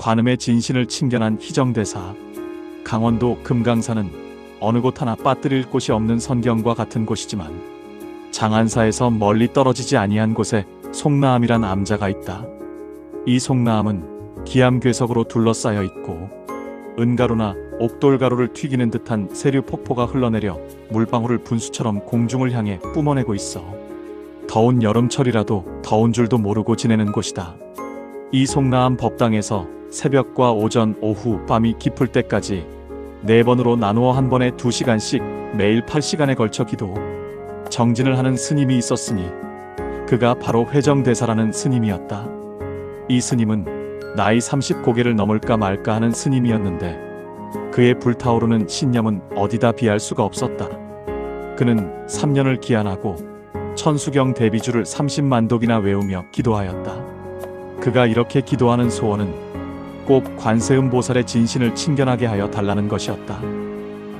관음의 진신을 친견한 희정대사. 강원도 금강산은 어느 곳 하나 빠뜨릴 곳이 없는 선경과 같은 곳이지만 장안사에서 멀리 떨어지지 아니한 곳에 송나암이란 암자가 있다. 이 송나암은 기암괴석으로 둘러싸여 있고 은가루나 옥돌가루를 튀기는 듯한 세류 폭포가 흘러내려 물방울을 분수처럼 공중을 향해 뿜어내고 있어 더운 여름철이라도 더운 줄도 모르고 지내는 곳이다. 이 송나암 법당에서 새벽과 오전, 오후, 밤이 깊을 때까지 4번으로 나누어 한 번에 2시간씩 매일 8시간에 걸쳐 기도, 정진을 하는 스님이 있었으니 그가 바로 회정대사라는 스님이었다. 이 스님은 나이 30고개를 넘을까 말까 하는 스님이었는데 그의 불타오르는 신념은 어디다 비할 수가 없었다. 그는 3년을 기한하고 천수경 대비주를 30만 독이나 외우며 기도하였다. 그가 이렇게 기도하는 소원은 꼭 관세음보살의 진신을 친견하게 하여 달라는 것이었다.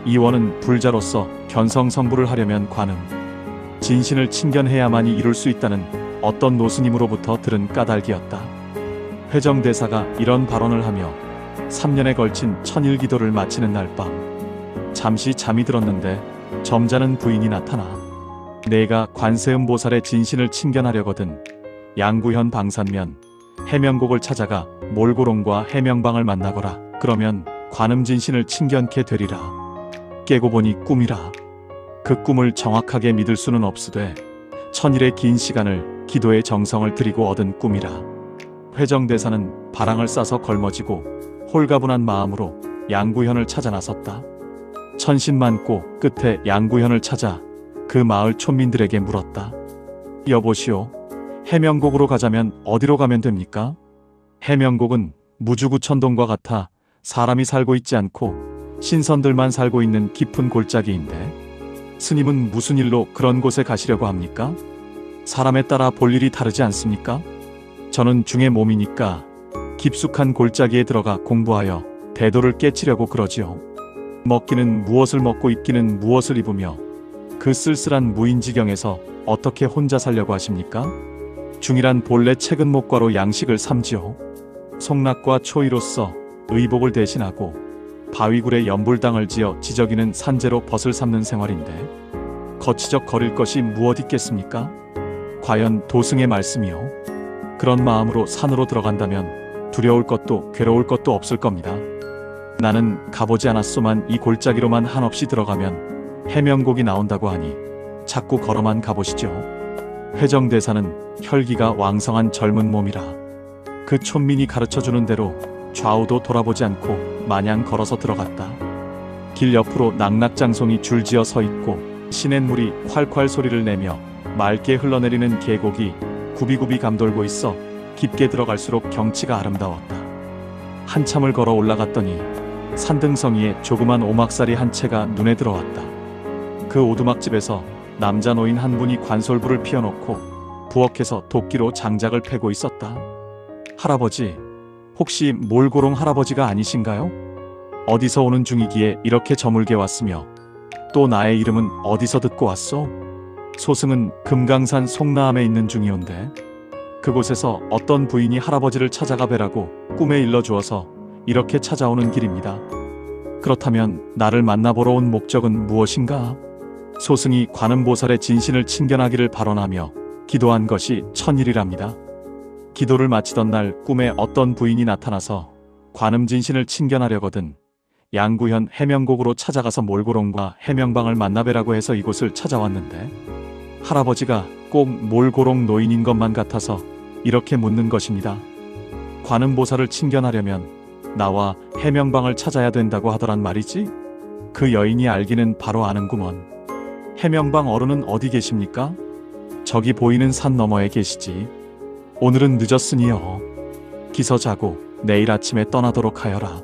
이원은 불자로서 견성성불을 하려면 관음, 진신을 친견해야만이 이룰 수 있다는 어떤 노스님으로부터 들은 까닭이었다. 회정대사가 이런 발언을 하며 3년에 걸친 천일기도를 마치는 날 밤 잠시 잠이 들었는데 점잖은 부인이 나타나 내가 관세음보살의 진신을 친견하려거든 양구현 방산면 해명곡을 찾아가 몰고롱과 해명방을 만나거라. 그러면 관음진신을 친견케 되리라. 깨고 보니 꿈이라. 그 꿈을 정확하게 믿을 수는 없으되 천일의 긴 시간을 기도의 정성을 들이고 얻은 꿈이라. 회정대사는 바랑을 싸서 걸머지고 홀가분한 마음으로 양구현을 찾아 나섰다. 천신만고 끝에 양구현을 찾아 그 마을 촌민들에게 물었다. 여보시오, 해명곡으로 가자면 어디로 가면 됩니까? 해명곡은 무주구천동과 같아 사람이 살고 있지 않고 신선들만 살고 있는 깊은 골짜기인데 스님은 무슨 일로 그런 곳에 가시려고 합니까? 사람에 따라 볼 일이 다르지 않습니까? 저는 중의 몸이니까 깊숙한 골짜기에 들어가 공부하여 대도를 깨치려고 그러지요. 먹기는 무엇을 먹고 입기는 무엇을 입으며 그 쓸쓸한 무인지경에서 어떻게 혼자 살려고 하십니까? 중이란 본래 책은목과로 양식을 삼지요. 송락과 초이로서 의복을 대신하고 바위굴에 연불당을 지어 지저귀는 산재로 벗을 삼는 생활인데 거치적 거릴 것이 무엇 있겠습니까? 과연 도승의 말씀이요. 그런 마음으로 산으로 들어간다면 두려울 것도 괴로울 것도 없을 겁니다. 나는 가보지 않았소만 이 골짜기로만 한없이 들어가면 해명곡이 나온다고 하니 자꾸 걸어만 가보시죠. 회정대사는 혈기가 왕성한 젊은 몸이라 그 촌민이 가르쳐주는 대로 좌우도 돌아보지 않고 마냥 걸어서 들어갔다. 길 옆으로 낙낙장송이 줄지어 서 있고 시냇물이 콸콸 소리를 내며 맑게 흘러내리는 계곡이 굽이굽이 감돌고 있어 깊게 들어갈수록 경치가 아름다웠다. 한참을 걸어 올라갔더니 산등성이에 조그만 오막살이 한 채가 눈에 들어왔다. 그 오두막집에서 남자 노인 한 분이 관솔불을 피워놓고 부엌에서 도끼로 장작을 패고 있었다. 할아버지, 혹시 몰고롱 할아버지가 아니신가요? 어디서 오는 중이기에 이렇게 저물게 왔으며 또 나의 이름은 어디서 듣고 왔소? 소승은 금강산 송나암에 있는 중이온데 그곳에서 어떤 부인이 할아버지를 찾아가 뵈라고 꿈에 일러주어서 이렇게 찾아오는 길입니다. 그렇다면 나를 만나보러 온 목적은 무엇인가? 소승이 관음보살의 진신을 친견하기를 발언하며 기도한 것이 천일이랍니다. 기도를 마치던 날 꿈에 어떤 부인이 나타나서 관음진신을 친견하려거든 양구현 해명곡으로 찾아가서 몰고롱과 해명방을 만나뵈라고 해서 이곳을 찾아왔는데 할아버지가 꼭 몰고롱 노인인 것만 같아서 이렇게 묻는 것입니다. 관음보살을 친견하려면 나와 해명방을 찾아야 된다고 하더란 말이지? 그 여인이 알기는 바로 아는구먼. 해명방 어른은 어디 계십니까? 저기 보이는 산 너머에 계시지. 오늘은 늦었으니요. 기서 자고 내일 아침에 떠나도록 하여라.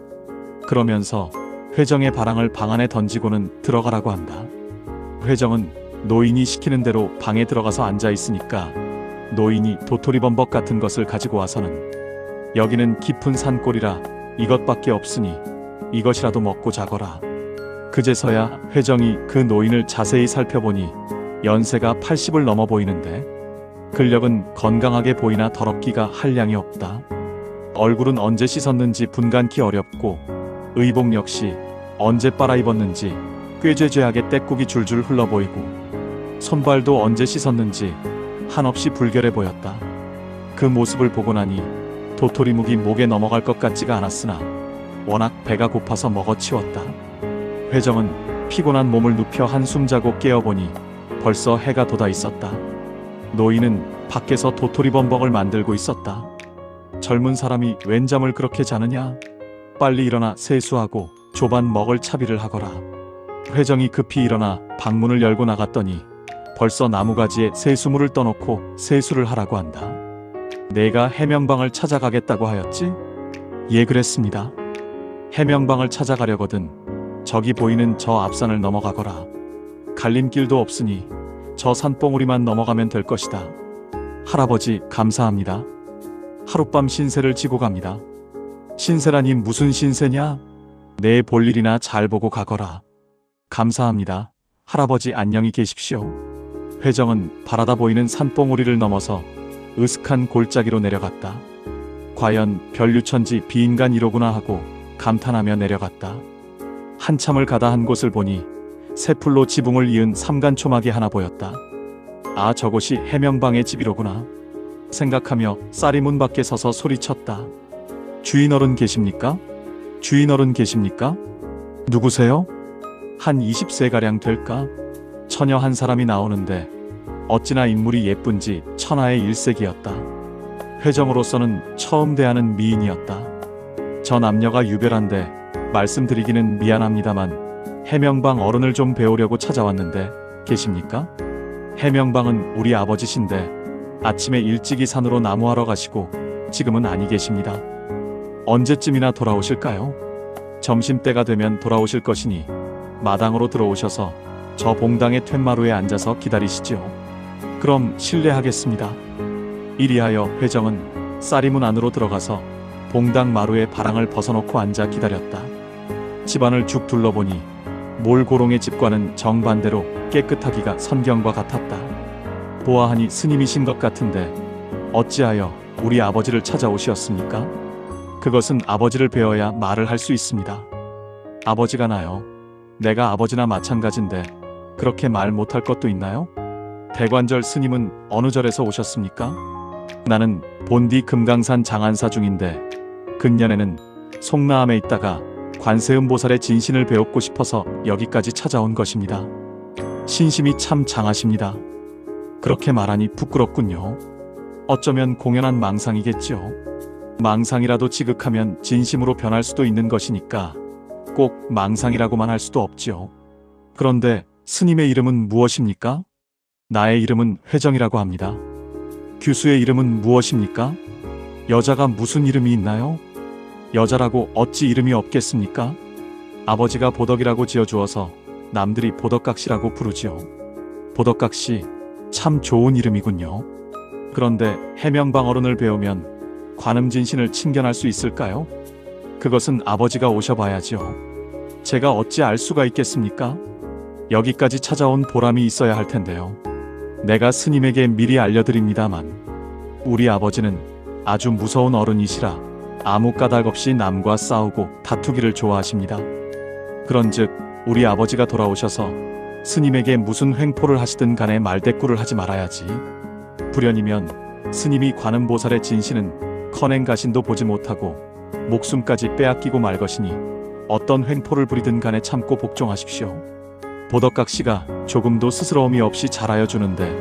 그러면서 회정의 바랑을 방 안에 던지고는 들어가라고 한다. 회정은 노인이 시키는 대로 방에 들어가서 앉아 있으니까 노인이 도토리범벅 같은 것을 가지고 와서는 여기는 깊은 산골이라 이것밖에 없으니 이것이라도 먹고 자거라. 그제서야 회정이 그 노인을 자세히 살펴보니 연세가 80을 넘어 보이는데 근력은 건강하게 보이나 더럽기가 한량이 없다. 얼굴은 언제 씻었는지 분간키 어렵고 의복 역시 언제 빨아입었는지 꾀죄죄하게 때국이 줄줄 흘러 보이고 손발도 언제 씻었는지 한없이 불결해 보였다. 그 모습을 보고 나니 도토리묵이 목에 넘어갈 것 같지가 않았으나 워낙 배가 고파서 먹어치웠다. 회정은 피곤한 몸을 눕혀 한숨 자고 깨어보니 벌써 해가 돋아 있었다. 노인은 밖에서 도토리범벅을 만들고 있었다. 젊은 사람이 웬 잠을 그렇게 자느냐? 빨리 일어나 세수하고 조반 먹을 차비를 하거라. 회정이 급히 일어나 방문을 열고 나갔더니 벌써 나무가지에 세수물을 떠놓고 세수를 하라고 한다. 내가 해명방을 찾아가겠다고 하였지? 예, 그랬습니다. 해명방을 찾아가려거든 저기 보이는 저 앞산을 넘어가거라. 갈림길도 없으니 저 산봉우리만 넘어가면 될 것이다. 할아버지 감사합니다. 하룻밤 신세를 지고 갑니다. 신세라니 무슨 신세냐? 내 볼일이나 잘 보고 가거라. 감사합니다. 할아버지 안녕히 계십시오. 회정은 바라다 보이는 산봉우리를 넘어서 으슥한 골짜기로 내려갔다. 과연 별유천지 비인간 이로구나 하고 감탄하며 내려갔다. 한참을 가다 한 곳을 보니 새풀로 지붕을 이은 삼간초막이 하나 보였다. 아, 저곳이 해명방의 집이로구나 생각하며 쌀이 문 밖에 서서 소리쳤다. 주인어른 계십니까? 주인어른 계십니까? 누구세요? 한 20세가량 될까? 처녀 한 사람이 나오는데 어찌나 인물이 예쁜지 천하의 일색이었다. 회정으로서는 처음 대하는 미인이었다. 저 남녀가 유별한데 말씀드리기는 미안합니다만 해명방 어른을 좀 배우려고 찾아왔는데 계십니까? 해명방은 우리 아버지신데 아침에 일찍이 산으로 나무하러 가시고 지금은 아니 계십니다. 언제쯤이나 돌아오실까요? 점심때가 되면 돌아오실 것이니 마당으로 들어오셔서 저 봉당의 툇마루에 앉아서 기다리시지요. 그럼 실례하겠습니다. 이리하여 회정은 쌀이문 안으로 들어가서 봉당 마루에 바랑을 벗어놓고 앉아 기다렸다. 집안을 쭉 둘러보니 몰고롱의 집과는 정반대로 깨끗하기가 선경과 같았다. 보아하니 스님이신 것 같은데 어찌하여 우리 아버지를 찾아오시었습니까? 그것은 아버지를 뵈어야 말을 할 수 있습니다. 아버지가 나요. 내가 아버지나 마찬가지인데 그렇게 말 못할 것도 있나요? 대관절 스님은 어느 절에서 오셨습니까? 나는 본디 금강산 장안사 중인데 근년에는 송나암에 있다가 관세음보살의 진신을 배우고 싶어서 여기까지 찾아온 것입니다. 신심이 참 장하십니다. 그렇게 말하니 부끄럽군요. 어쩌면 공연한 망상이겠죠. 망상이라도 지극하면 진심으로 변할 수도 있는 것이니까 꼭 망상이라고만 할 수도 없지요. 그런데 스님의 이름은 무엇입니까? 나의 이름은 회정이라고 합니다. 규수의 이름은 무엇입니까? 여자가 무슨 이름이 있나요? 여자라고 어찌 이름이 없겠습니까? 아버지가 보덕이라고 지어주어서 남들이 보덕각시라고 부르지요. 보덕각시 참 좋은 이름이군요. 그런데 해명방 어른을 배우면 관음진신을 친견할 수 있을까요? 그것은 아버지가 오셔봐야죠. 제가 어찌 알 수가 있겠습니까? 여기까지 찾아온 보람이 있어야 할 텐데요. 내가 스님에게 미리 알려드립니다만 우리 아버지는 아주 무서운 어른이시라 아무 까닭 없이 남과 싸우고 다투기를 좋아하십니다. 그런즉 우리 아버지가 돌아오셔서 스님에게 무슨 횡포를 하시든 간에 말대꾸를 하지 말아야지. 불연이면 스님이 관음보살의 진신은 커낸 가신도 보지 못하고 목숨까지 빼앗기고 말 것이니 어떤 횡포를 부리든 간에 참고 복종하십시오. 보덕각시가 조금도 스스러움이 없이 잘하여 주는데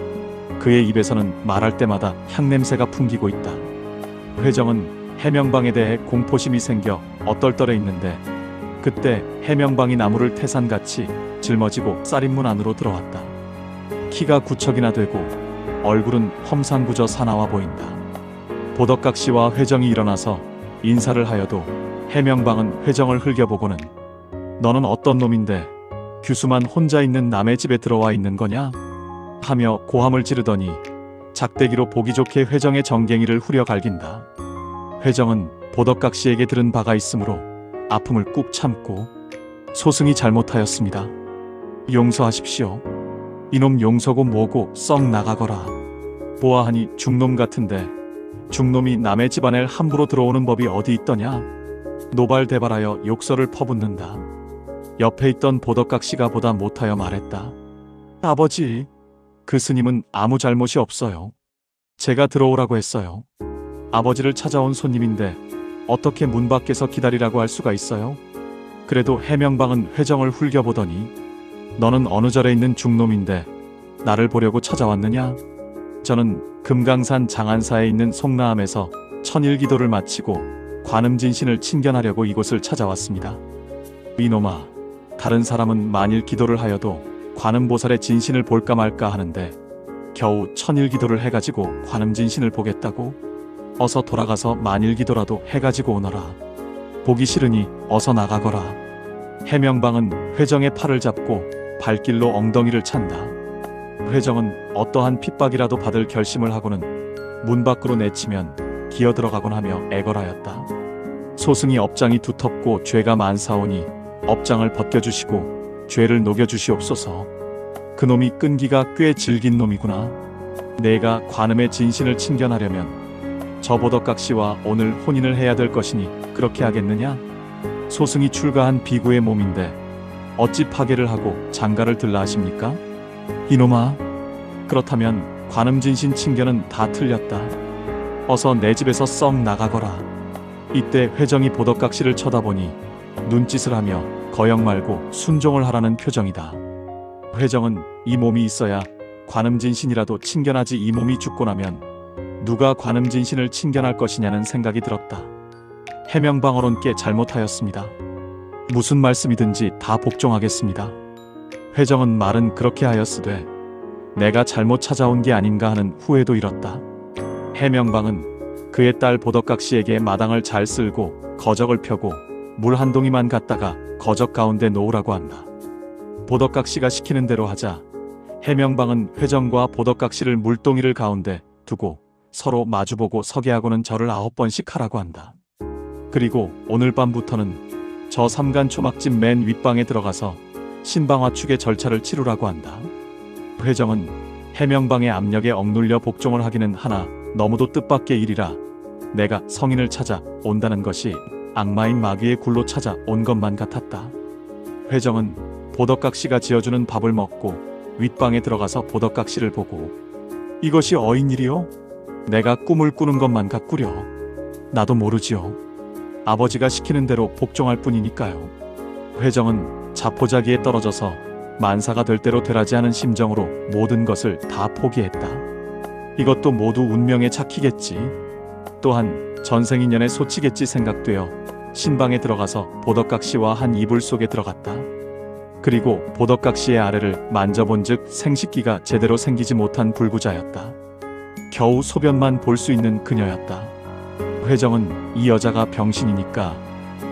그의 입에서는 말할 때마다 향냄새가 풍기고 있다. 회정은 해명방에 대해 공포심이 생겨 얼떨떨해 있는데 그때 해명방이 나무를 태산같이 짊어지고 쌀인문 안으로 들어왔다. 키가 9척이나 되고 얼굴은 험상궂어 사나워 보인다. 보덕각시와 회정이 일어나서 인사를 하여도 해명방은 회정을 흘겨보고는 너는 어떤 놈인데 규수만 혼자 있는 남의 집에 들어와 있는 거냐? 하며 고함을 지르더니 작대기로 보기 좋게 회정의 정갱이를 후려 갈긴다. 회정은 보덕각시에게 들은 바가 있으므로 아픔을 꾹 참고 소승이 잘못하였습니다. 용서하십시오. 이놈 용서고 뭐고 썩 나가거라. 보아하니 중놈 같은데 중놈이 남의 집안에 함부로 들어오는 법이 어디 있더냐. 노발대발하여 욕설을 퍼붓는다. 옆에 있던 보덕각 씨가 보다 못하여 말했다. 아버지, 그 스님은 아무 잘못이 없어요. 제가 들어오라고 했어요. 아버지를 찾아온 손님인데 어떻게 문 밖에서 기다리라고 할 수가 있어요? 그래도 해명방은 회정을 훌겨보더니 너는 어느 절에 있는 중놈인데 나를 보려고 찾아왔느냐? 저는 금강산 장안사에 있는 송라암에서 천일기도를 마치고 관음진신을 친견하려고 이곳을 찾아왔습니다. 이놈아, 다른 사람은 만일 기도를 하여도 관음보살의 진신을 볼까 말까 하는데 겨우 천일기도를 해가지고 관음진신을 보겠다고? 어서 돌아가서 만일기도라도 해가지고 오너라. 보기 싫으니 어서 나가거라. 해명방은 회정의 팔을 잡고 발길로 엉덩이를 찬다. 회정은 어떠한 핍박이라도 받을 결심을 하고는 문 밖으로 내치면 기어들어가곤 하며 애걸하였다. 소승이 업장이 두텁고 죄가 많사오니 업장을 벗겨주시고 죄를 녹여주시옵소서. 그놈이 끈기가 꽤 질긴 놈이구나. 내가 관음의 진신을 친견하려면 저 보덕각씨와 오늘 혼인을 해야 될 것이니 그렇게 하겠느냐? 소승이 출가한 비구의 몸인데 어찌 파괴를 하고 장가를 들라 하십니까? 이놈아, 그렇다면 관음진신 친견은 다 틀렸다. 어서 내 집에서 썩 나가거라. 이때 회정이 보덕각씨를 쳐다보니 눈짓을 하며 거역 말고 순종을 하라는 표정이다. 회정은 이 몸이 있어야 관음진신이라도 친견하지 이 몸이 죽고 나면 누가 관음진신을 친견할 것이냐는 생각이 들었다. 해명방어론께 잘못하였습니다. 무슨 말씀이든지 다 복종하겠습니다. 회정은 말은 그렇게 하였으되 내가 잘못 찾아온 게 아닌가 하는 후회도 일었다. 해명방은 그의 딸 보덕각씨에게 마당을 잘 쓸고 거적을 펴고 물 한 동이만 갖다가 거적 가운데 놓으라고 한다. 보덕각씨가 시키는 대로 하자 해명방은 회정과 보덕각씨를 물동이를 가운데 두고 서로 마주보고 서게 하고는 절을 9번씩 하라고 한다. 그리고 오늘 밤부터는 저 삼간 초막집 맨 윗방에 들어가서 신방화축의 절차를 치르라고 한다. 회정은 해명방의 압력에 억눌려 복종을 하기는 하나 너무도 뜻밖의 일이라 내가 성인을 찾아 온다는 것이 악마인 마귀의 굴로 찾아 온 것만 같았다. 회정은 보덕각씨가 지어주는 밥을 먹고 윗방에 들어가서 보덕각씨를 보고 이것이 어인일이요? 내가 꿈을 꾸는 것만 같구려. 나도 모르지요. 아버지가 시키는 대로 복종할 뿐이니까요. 회정은 자포자기에 떨어져서 만사가 될 대로 되라지 하는 심정으로 모든 것을 다 포기했다. 이것도 모두 운명의 착히겠지. 또한 전생인연의 소치겠지 생각되어 신방에 들어가서 보덕각씨와 한 이불 속에 들어갔다. 그리고 보덕각씨의 아래를 만져본즉 생식기가 제대로 생기지 못한 불구자였다. 겨우 소변만 볼 수 있는 그녀였다. 회정은 이 여자가 병신이니까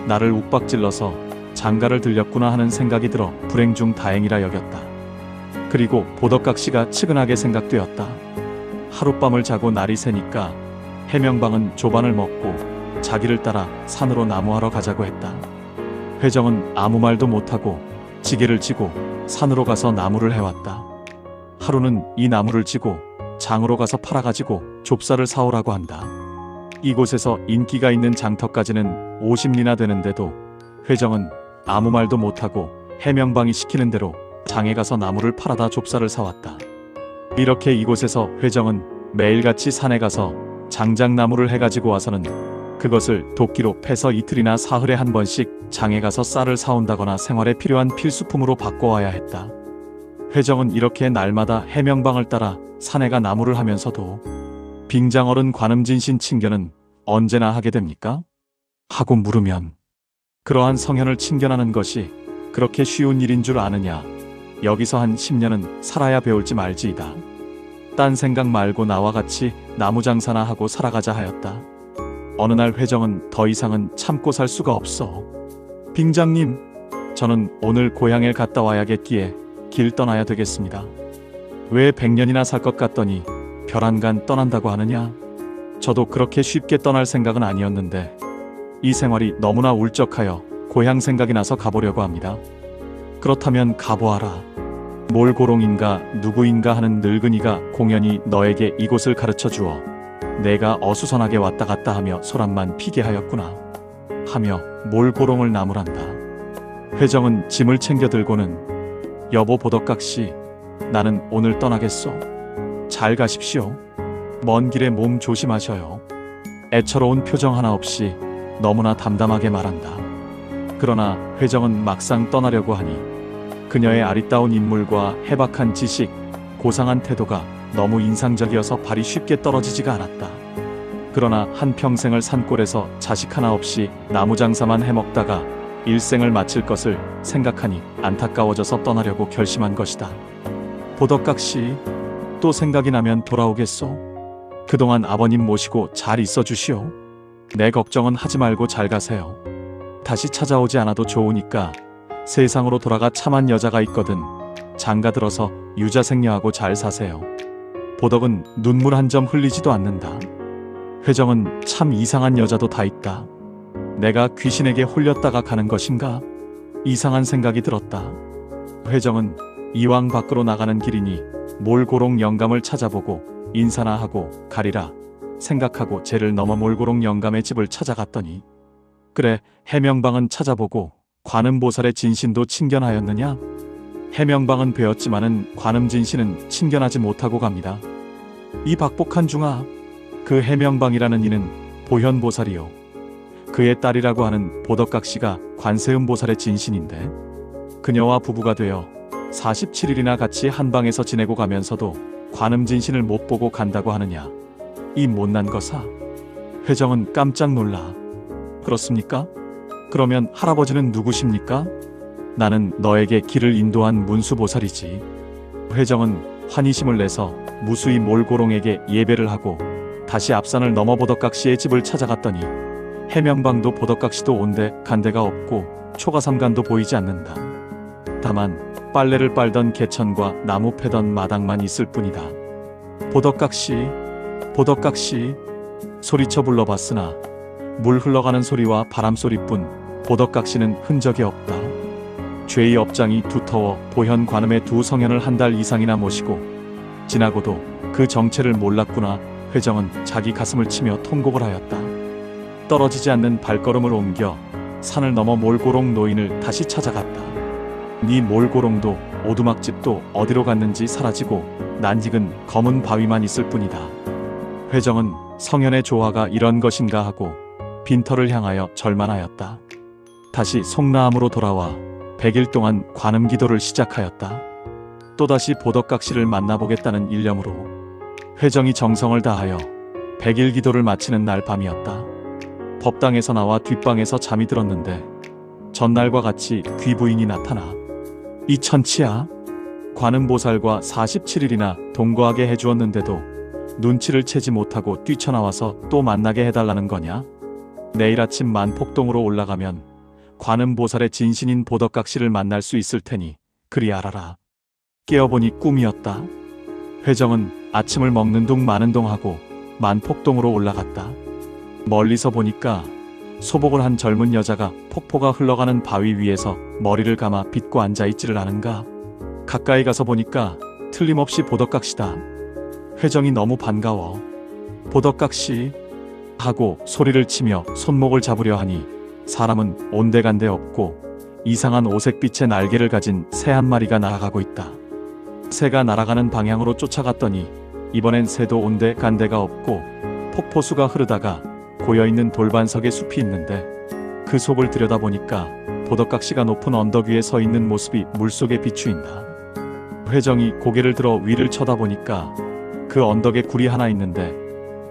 나를 욱박질러서 장가를 들렸구나 하는 생각이 들어 불행 중 다행이라 여겼다. 그리고 보덕각씨가 측은하게 생각되었다. 하룻밤을 자고 날이 새니까 해명방은 조반을 먹고 자기를 따라 산으로 나무하러 가자고 했다. 회정은 아무 말도 못하고 지게를 지고 산으로 가서 나무를 해왔다. 하루는 이 나무를 지고 장으로 가서 팔아가지고 좁쌀을 사오라고 한다. 이곳에서 인기가 있는 장터까지는 50리나 되는데도 회정은 아무 말도 못하고 해명방이 시키는 대로 장에 가서 나무를 팔아다 좁쌀을 사왔다. 이렇게 이곳에서 회정은 매일같이 산에 가서 장작나무를 해가지고 와서는 그것을 도끼로 패서 이틀이나 사흘에 한 번씩 장에 가서 쌀을 사온다거나 생활에 필요한 필수품으로 바꿔와야 했다. 회정은 이렇게 날마다 해명방을 따라 산에 가 나무를 하면서도 빙장어른 관음진신 친견은 언제나 하게 됩니까? 하고 물으면 그러한 성현을 친견하는 것이 그렇게 쉬운 일인 줄 아느냐. 여기서 한 10년은 살아야 배울지 말지이다. 딴 생각 말고 나와 같이 나무 장사나 하고 살아가자 하였다. 어느 날 회정은 더 이상은 참고 살 수가 없어. 빙장님, 저는 오늘 고향에 갔다 와야겠기에 길 떠나야 되겠습니다. 왜 100년이나 살 것 같더니 별안간 떠난다고 하느냐? 저도 그렇게 쉽게 떠날 생각은 아니었는데 이 생활이 너무나 울적하여 고향 생각이 나서 가보려고 합니다. 그렇다면 가보아라. 몰고롱인가 누구인가 하는 늙은이가 공연히 너에게 이곳을 가르쳐 주어 내가 어수선하게 왔다 갔다 하며 소란만 피게 하였구나 하며 몰고롱을 나무란다. 회정은 짐을 챙겨 들고는 여보 보덕각시, 나는 오늘 떠나겠소. 잘 가십시오. 먼 길에 몸 조심하셔요. 애처로운 표정 하나 없이 너무나 담담하게 말한다. 그러나 회정은 막상 떠나려고 하니 그녀의 아리따운 인물과 해박한 지식, 고상한 태도가 너무 인상적이어서 발이 쉽게 떨어지지가 않았다. 그러나 한평생을 산골에서 자식 하나 없이 나무장사만 해먹다가 일생을 마칠 것을 생각하니 안타까워져서 떠나려고 결심한 것이다. 보덕각시, 또 생각이 나면 돌아오겠소. 그동안 아버님 모시고 잘 있어 주시오. 내 걱정은 하지 말고 잘 가세요. 다시 찾아오지 않아도 좋으니까 세상으로 돌아가 참한 여자가 있거든. 장가들어서 유자생녀하고 잘 사세요. 보덕은 눈물 한 점 흘리지도 않는다. 회정은 참 이상한 여자도 다 있다. 내가 귀신에게 홀렸다가 가는 것인가? 이상한 생각이 들었다. 회정은 이왕 밖으로 나가는 길이니 몰고롱 영감을 찾아보고 인사나 하고 가리라 생각하고 제를 넘어 몰고롱 영감의 집을 찾아갔더니, 그래, 해명방은 찾아보고 관음보살의 진신도 친견하였느냐? 해명방은 배웠지만은 관음진신은 친견하지 못하고 갑니다. 이 박복한 중아, 그 해명방이라는 이는 보현보살이요, 그의 딸이라고 하는 보덕각시가 관세음보살의 진신인데, 그녀와 부부가 되어 47일이나 같이 한 방에서 지내고 가면서도 관음진신을 못 보고 간다고 하느냐, 이 못난 거사. 회정은 깜짝 놀라. 그렇습니까? 그러면 할아버지는 누구십니까? 나는 너에게 길을 인도한 문수보살이지. 회정은 환희심을 내서 무수히 몰고롱에게 예배를 하고 다시 앞산을 넘어 보덕각시의 집을 찾아갔더니 해명방도 보덕각시도 온데 간데가 없고 초가삼간도 보이지 않는다. 다만 빨래를 빨던 개천과 나무 패던 마당만 있을 뿐이다. 보덕각시, 보덕각시, 소리쳐 불러봤으나 물 흘러가는 소리와 바람소리뿐 보덕각시는 흔적이 없다. 죄의 업장이 두터워 보현 관음의 두 성현을 한 달 이상이나 모시고 지나고도 그 정체를 몰랐구나. 회정은 자기 가슴을 치며 통곡을 하였다. 떨어지지 않는 발걸음을 옮겨 산을 넘어 몰고롱 노인을 다시 찾아갔다. 네 몰고롱도 오두막집도 어디로 갔는지 사라지고 난직은 검은 바위만 있을 뿐이다. 회정은 성현의 조화가 이런 것인가 하고 빈터를 향하여 절만하였다. 다시 송라암으로 돌아와 100일 동안 관음기도를 시작하였다. 또다시 보덕각시를 만나보겠다는 일념으로 회정이 정성을 다하여 100일 기도를 마치는 날 밤이었다. 법당에서 나와 뒷방에서 잠이 들었는데 전날과 같이 귀부인이 나타나, 이 천치야, 관음보살과 47일이나 동거하게 해주었는데도 눈치를 채지 못하고 뛰쳐나와서 또 만나게 해달라는 거냐? 내일 아침 만폭동으로 올라가면 관음보살의 진신인 보덕각시를 만날 수 있을 테니 그리 알아라. 깨어보니 꿈이었다. 회정은 아침을 먹는 둥 마는 둥 하고 만폭동으로 올라갔다. 멀리서 보니까 소복을 한 젊은 여자가 폭포가 흘러가는 바위 위에서 머리를 감아 빗고 앉아있지를 않은가. 가까이 가서 보니까 틀림없이 보덕각시다. 회정이 너무 반가워. 보덕각시 하고 소리를 치며 손목을 잡으려 하니 사람은 온데간데 없고 이상한 오색빛의 날개를 가진 새 한 마리가 날아가고 있다. 새가 날아가는 방향으로 쫓아갔더니 이번엔 새도 온데간데가 없고 폭포수가 흐르다가 고여있는 돌반석의 숲이 있는데 그 속을 들여다보니까 보덕각시가 높은 언덕 위에 서 있는 모습이 물속에 비추인다. 회정이 고개를 들어 위를 쳐다보니까 그 언덕에 굴이 하나 있는데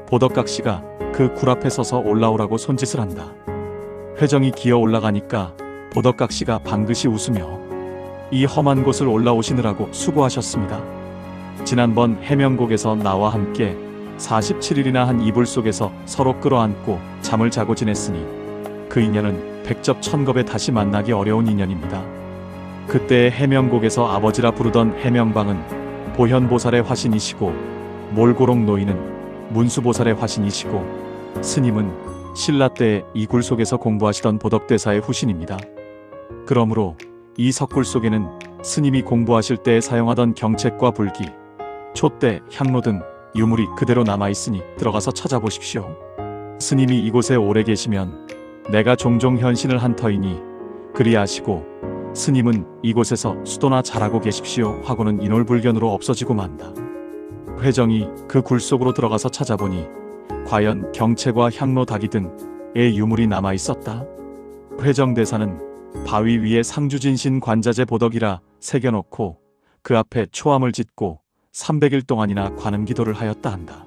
보덕각시가 그 굴 앞에 서서 올라오라고 손짓을 한다. 회정이 기어 올라가니까 보덕각시가 방긋이 웃으며 이 험한 곳을 올라오시느라고 수고하셨습니다. 지난번 해명곡에서 나와 함께 47일이나 한 이불 속에서 서로 끌어안고 잠을 자고 지냈으니 그 인연은 백접천겁에 다시 만나기 어려운 인연입니다. 그때의 해명곡에서 아버지라 부르던 해명방은 보현보살의 화신이시고 몰고롱 노인은 문수보살의 화신이시고 스님은 신라 때에 이 굴 속에서 공부하시던 보덕대사의 후신입니다. 그러므로 이 석굴 속에는 스님이 공부하실 때에 사용하던 경책과 불기, 촛대, 향로 등 유물이 그대로 남아있으니 들어가서 찾아보십시오. 스님이 이곳에 오래 계시면 내가 종종 현신을 한 터이니 그리하시고 스님은 이곳에서 수도나 잘하고 계십시오 하고는 인월불견으로 없어지고 만다. 회정이 그 굴 속으로 들어가서 찾아보니 과연 경채과 향로 닭이 등의 유물이 남아있었다. 회정대사는 바위 위에 상주진신 관자재 보덕이라 새겨놓고 그 앞에 초함을 짓고 300일 동안이나 관음기도를 하였다 한다.